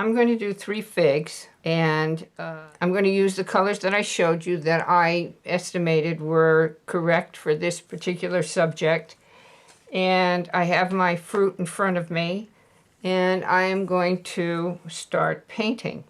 I'm going to do 3 figs, and I'm going to use the colors that I showed you that I estimated were correct for this particular subject. And I have my fruit in front of me, and I am going to start painting.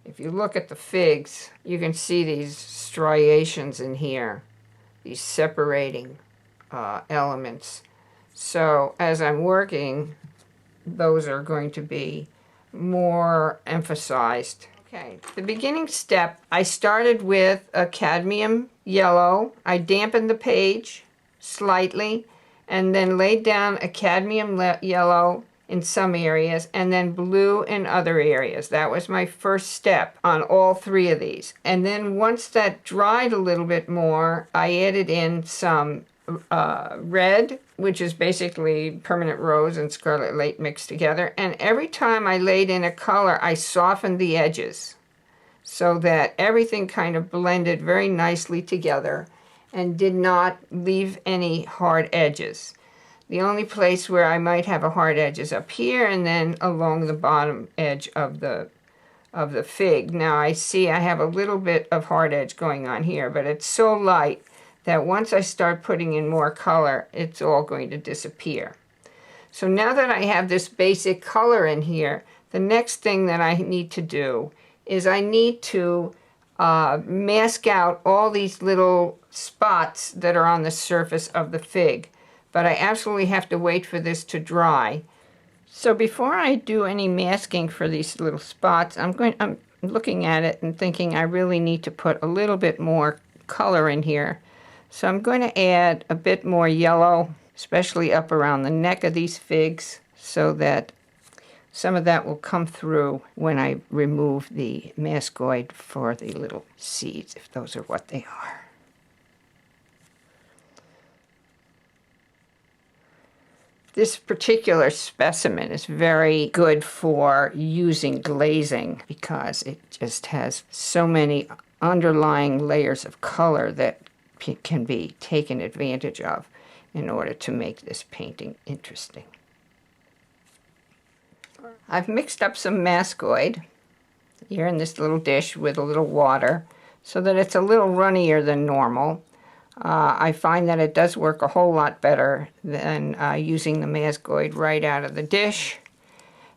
If you look at the figs, you can see these striations in here, these separating elements. So as I'm working, those are going to be more emphasized. Okay, the beginning step, I started with a cadmium yellow. I dampened the page slightly and then laid down a cadmium yellow in some areas and then blue in other areas. That was my first step on all 3 of these. And then once that dried a little bit more, I added in some red, which is basically permanent rose and scarlet lake mixed together. And every time I laid in a color, I softened the edges so that everything kind of blended very nicely together and did not leave any hard edges. The only place where I might have a hard edge is up here and then along the bottom edge of the fig. Now I see I have a little bit of hard edge going on here, but it's so light that once I start putting in more color, it's all going to disappear. So now that I have this basic color in here, the next thing that I need to do is I need to mask out all these little spots that are on the surface of the fig. But I absolutely have to wait for this to dry. So before I do any masking for these little spots, I'm looking at it and thinking I really need to put a little bit more color in here. So I'm going to add a bit more yellow, especially up around the neck of these figs, so that some of that will come through when I remove the mascoid for the little seeds, if those are what they are. This particular specimen is very good for using glazing because it just has so many underlying layers of color that can be taken advantage of in order to make this painting interesting. I've mixed up some mascoid here in this little dish with a little water so that it's a little runnier than normal. I find that it does work a whole lot better than using the mascoid right out of the dish.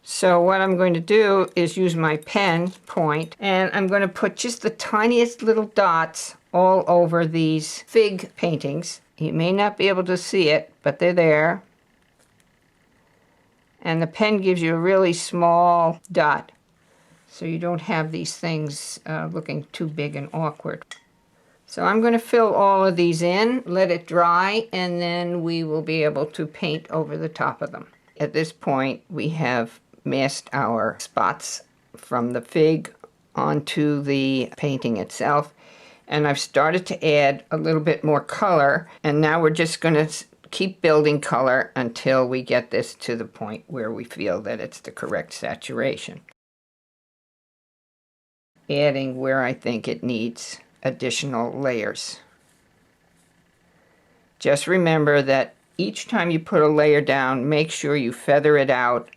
So what I'm going to do is use my pen point, and I'm going to put just the tiniest little dots all over these fig paintings. You may not be able to see it, but they're there. And the pen gives you a really small dot, so you don't have these things looking too big and awkward. So I'm going to fill all of these in, let it dry, and then we will be able to paint over the top of them. At this point, we have masked our spots from the fig onto the painting itself, and I've started to add a little bit more color, and now we're just going to keep building color until we get this to the point where we feel that it's the correct saturation. Adding where I think it needs additional layers. Just remember that each time you put a layer down, make sure you feather it out.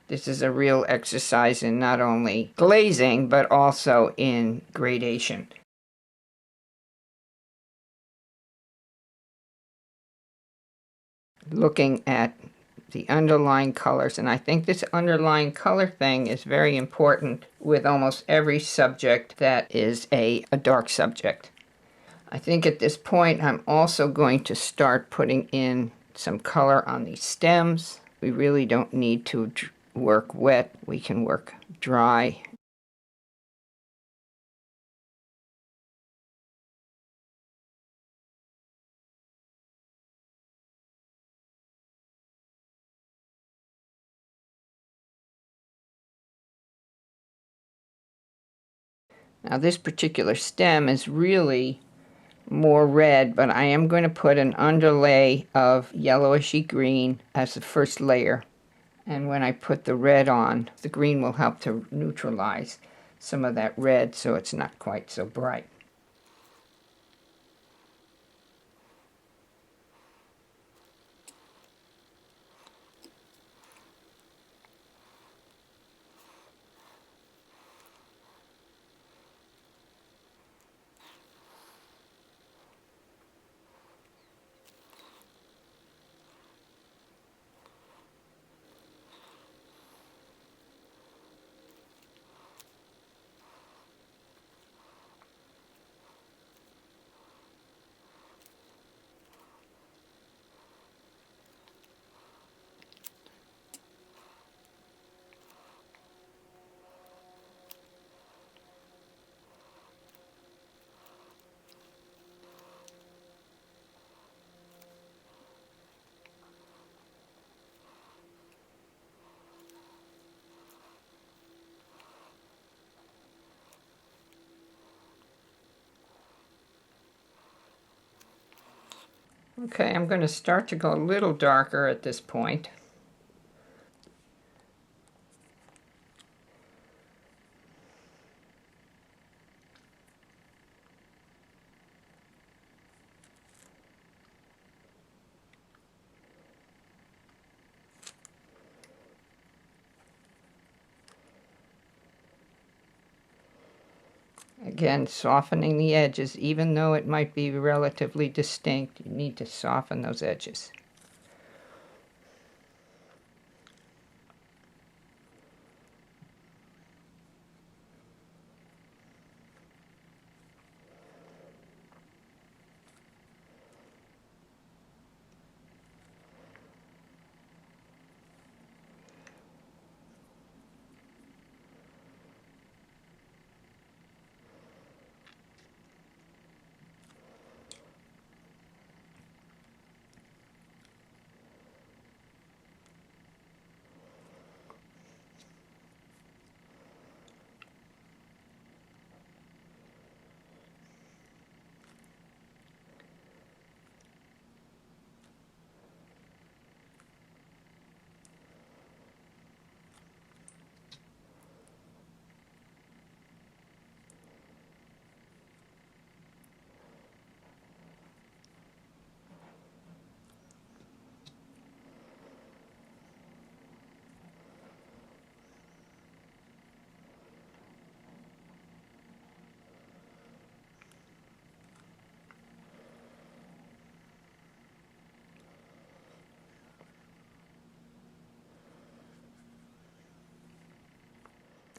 This is a real exercise in not only glazing, but also in gradation. Looking at the underlying colors, and I think this underlying color thing is very important with almost every subject that is a dark subject. I think at this point I'm also going to start putting in some color on these stems. We really don't need to work wet, we can work dry. Now this particular stem is really more red, but I am going to put an underlay of yellowishy green as the first layer. And when I put the red on, the green will help to neutralize some of that red so it's not quite so bright. Okay, I'm going to start to go a little darker at this point. Again, softening the edges, even though it might be relatively distinct, you need to soften those edges.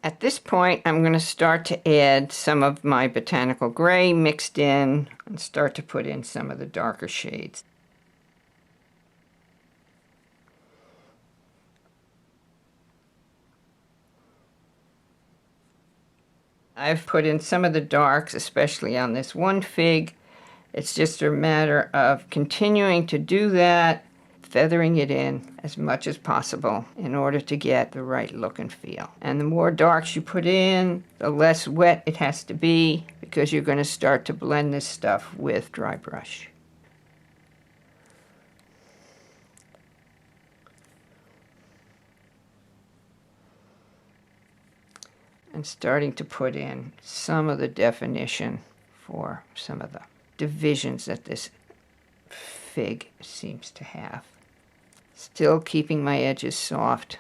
At this point, I'm going to start to add some of my botanical gray mixed in and start to put in some of the darker shades. I've put in some of the darks, especially on this one fig. It's just a matter of continuing to do that, feathering it in as much as possible in order to get the right look and feel. And the more darks you put in, the less wet it has to be, because you're going to start to blend this stuff with dry brush. And starting to put in some of the definition for some of the divisions that this fig seems to have. Still keeping my edges soft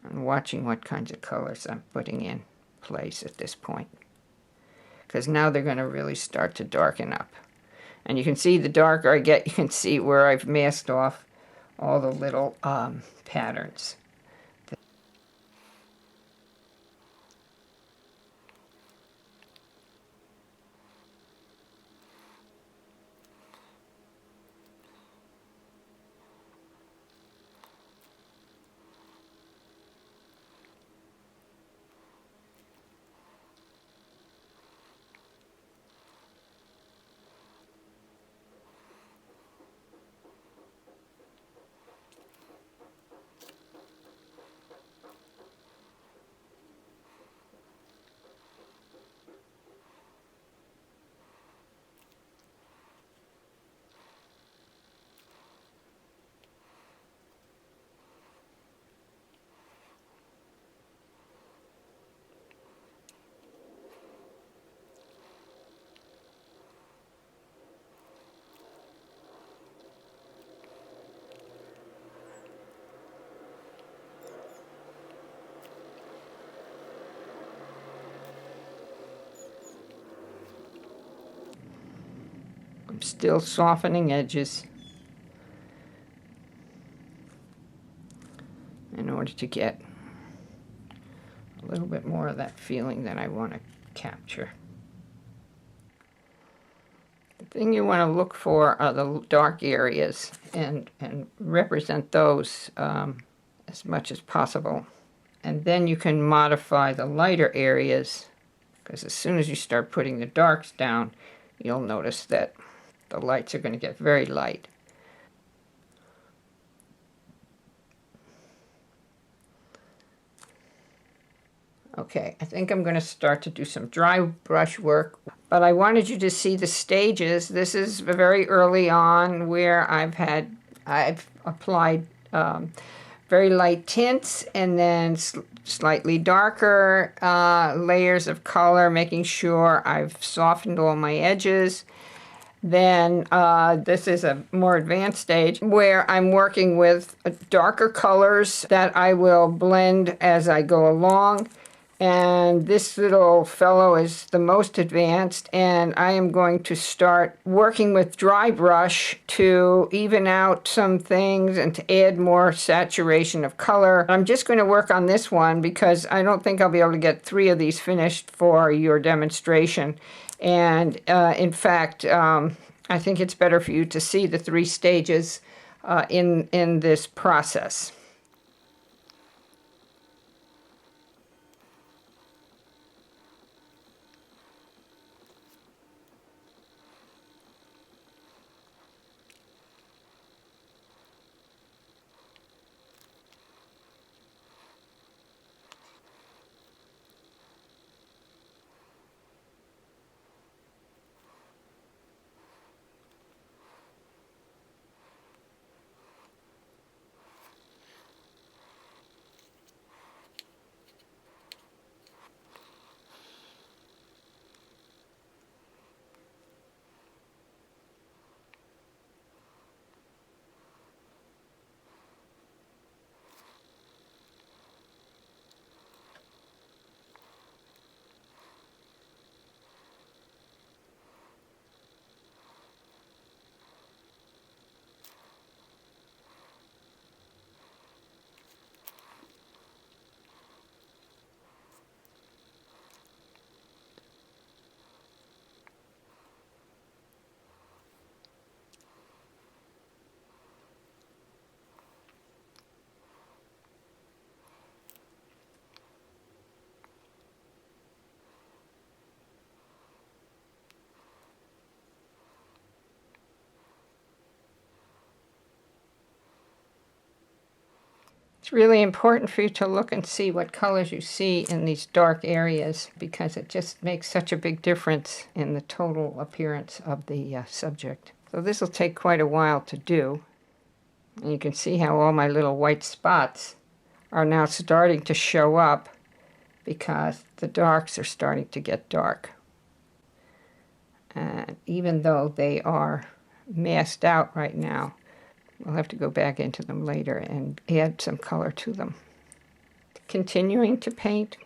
and watching what kinds of colors I'm putting in place at this point, because now they're going to really start to darken up. And you can see the darker I get, you can see where I've masked off all the little patterns. I'm still softening edges in order to get a little bit more of that feeling that I want to capture. The thing you want to look for are the dark areas and represent those as much as possible. And then you can modify the lighter areas, because as soon as you start putting the darks down, you'll notice that the lights are going to get very light. Okay, I think I'm going to start to do some dry brush work, but I wanted you to see the stages. This is very early on where I've applied very light tints and then slightly darker layers of color, making sure I've softened all my edges. Then this is a more advanced stage where I'm working with darker colors that I will blend as I go along. And this little fellow is the most advanced, and I am going to start working with dry brush to even out some things and to add more saturation of color. I'm just going to work on this one because I don't think I'll be able to get 3 of these finished for your demonstration. And in fact, I think it's better for you to see the 3 stages in this process. It's really important for you to look and see what colors you see in these dark areas because it just makes such a big difference in the total appearance of the subject. So this will take quite a while to do. And you can see how all my little white spots are now starting to show up because the darks are starting to get dark. And even though they are masked out right now, we'll have to go back into them later and add some color to them. Continuing to paint.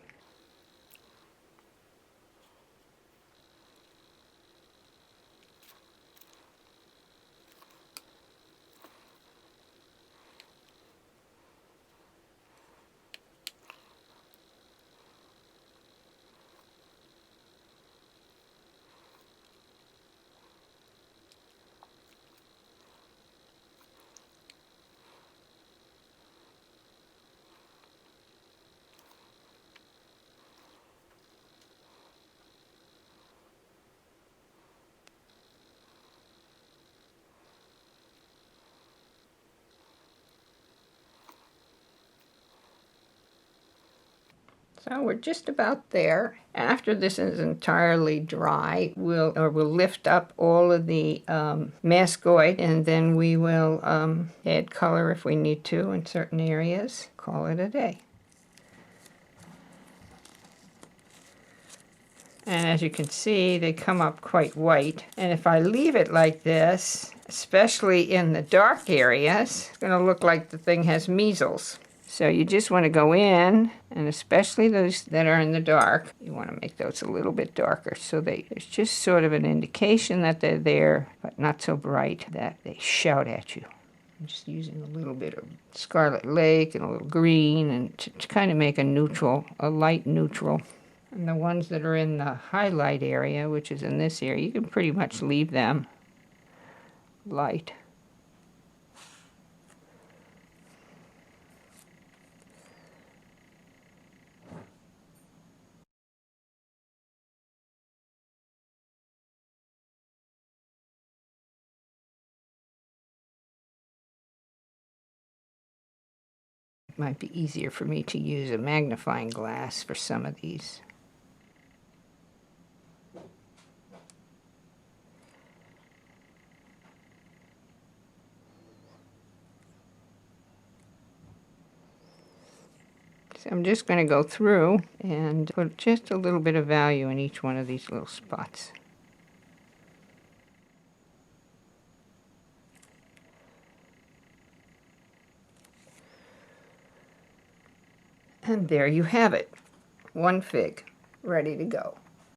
So we're just about there. After this is entirely dry, we'll lift up all of the mascoid, and then we will add color if we need to in certain areas. Call it a day. And as you can see, they come up quite white. And if I leave it like this, especially in the dark areas, it's going to look like the thing has measles. So you just want to go in, and especially those that are in the dark, you want to make those a little bit darker so there's just sort of an indication that they're there, but not so bright that they shout at you. I'm just using a little bit of Scarlet Lake and a little green and to kind of make a neutral, a light neutral. And the ones that are in the highlight area, which is in this area, you can pretty much leave them light. Might be easier for me to use a magnifying glass for some of these. So I'm just going to go through and put just a little bit of value in each one of these little spots. And there you have it. One fig ready to go.